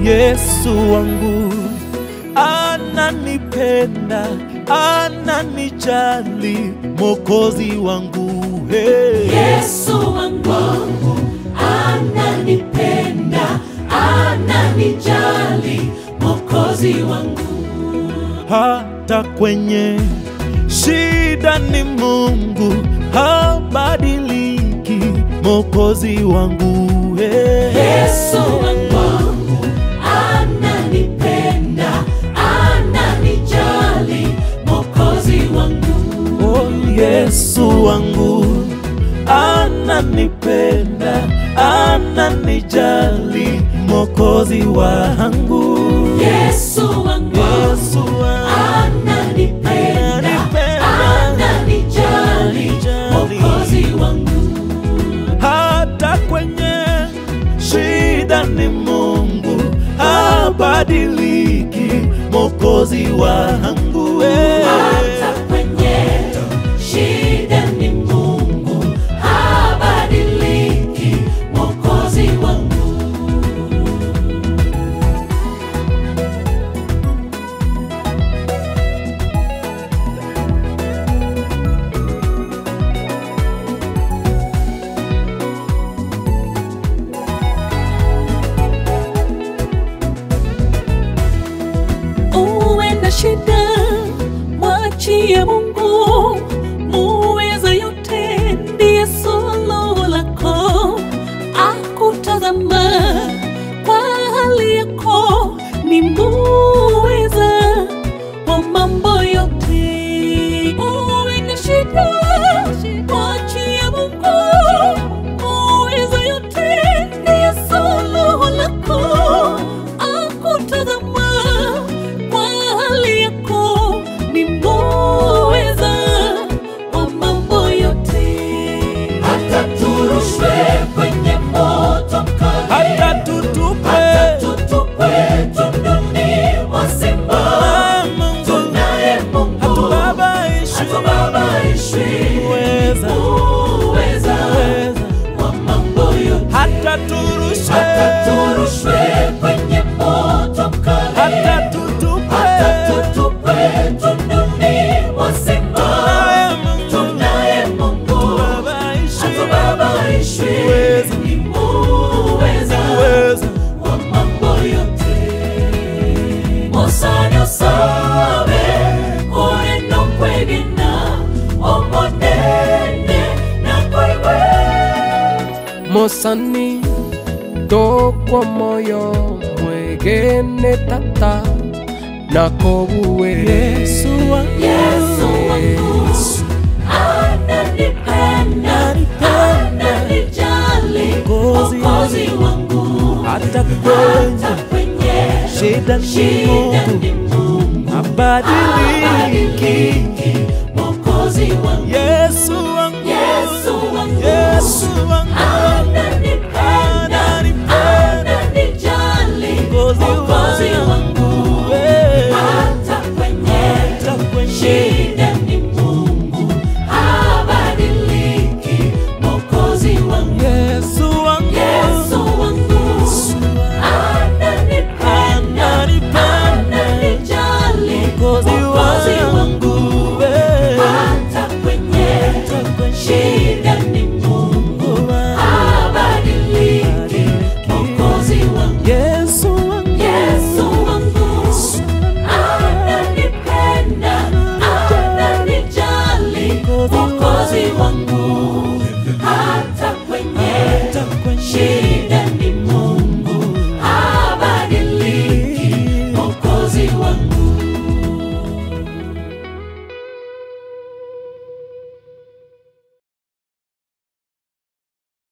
Yesu wangu ananipenda, ananijali, Mwokozi wangu. Hey. Yesu wangu ananipenda, ananijali, Mwokozi wangu. Hata kwenye shida ni Mungu, habadiliki, Mwokozi wangu. Hey. Yesu wangu ananipenda, ananijali, Mwokozi wangu. Oh, Yesu wangu ananipenda, ananijali, Mwokozi wangu. Yesu wangu ananipenda, ananijali, Mwokozi wangu. Hata kwenye shida ni Mungu, habadiliki, Mwokozi wangu. Hata kwenye shida ni Mungu, habadiliki, Mwokozi wangu. Uwe na shida, mwachie Mungu, muweza yote, ndiye suluhu lako. Akutazama kwa hali yako, ni muweza wa mambo yote. Uwe na shida, mwachie Mungu, muweza yote, ndiye suluhu lako. Akutazama kwa hali yako, ni muweza wa mambo yote. Hata turushwe kwenye moto mkali, Hata tutupwe tunduni mwa simba, tunaye Mungu hatubabaishwi, Uweza muweza wa mambo yote. hata turushwe kwenye moto mkali, hata tutupwe tunduni mwa simba, tunaye Mungu hatubabaishwi, ni muweza wa mambo yote. Mosanyosave koreno kwegena omonene na kwegwe. Mosani tokwa moyo mwegene tata nakobuwere. Yesu wangu, Yesu wangu ananipenda, ananijali, Mwokozi wangu. hata kwenye Kwenye shida ni shida ni Mungu, Mungu habadiliki, Mwokozi wangu. Yesu wangu, Yesu wangu Yesu wangu ananipenda, ananijali, Mwokozi wangu. Hata kwenye shida ni Mungu, habadiliki, Mwokozi wangu. Yesu wangu, Yesu wangu ananipenda, ananijali, Mwokozi wangu. Hata kwenye shida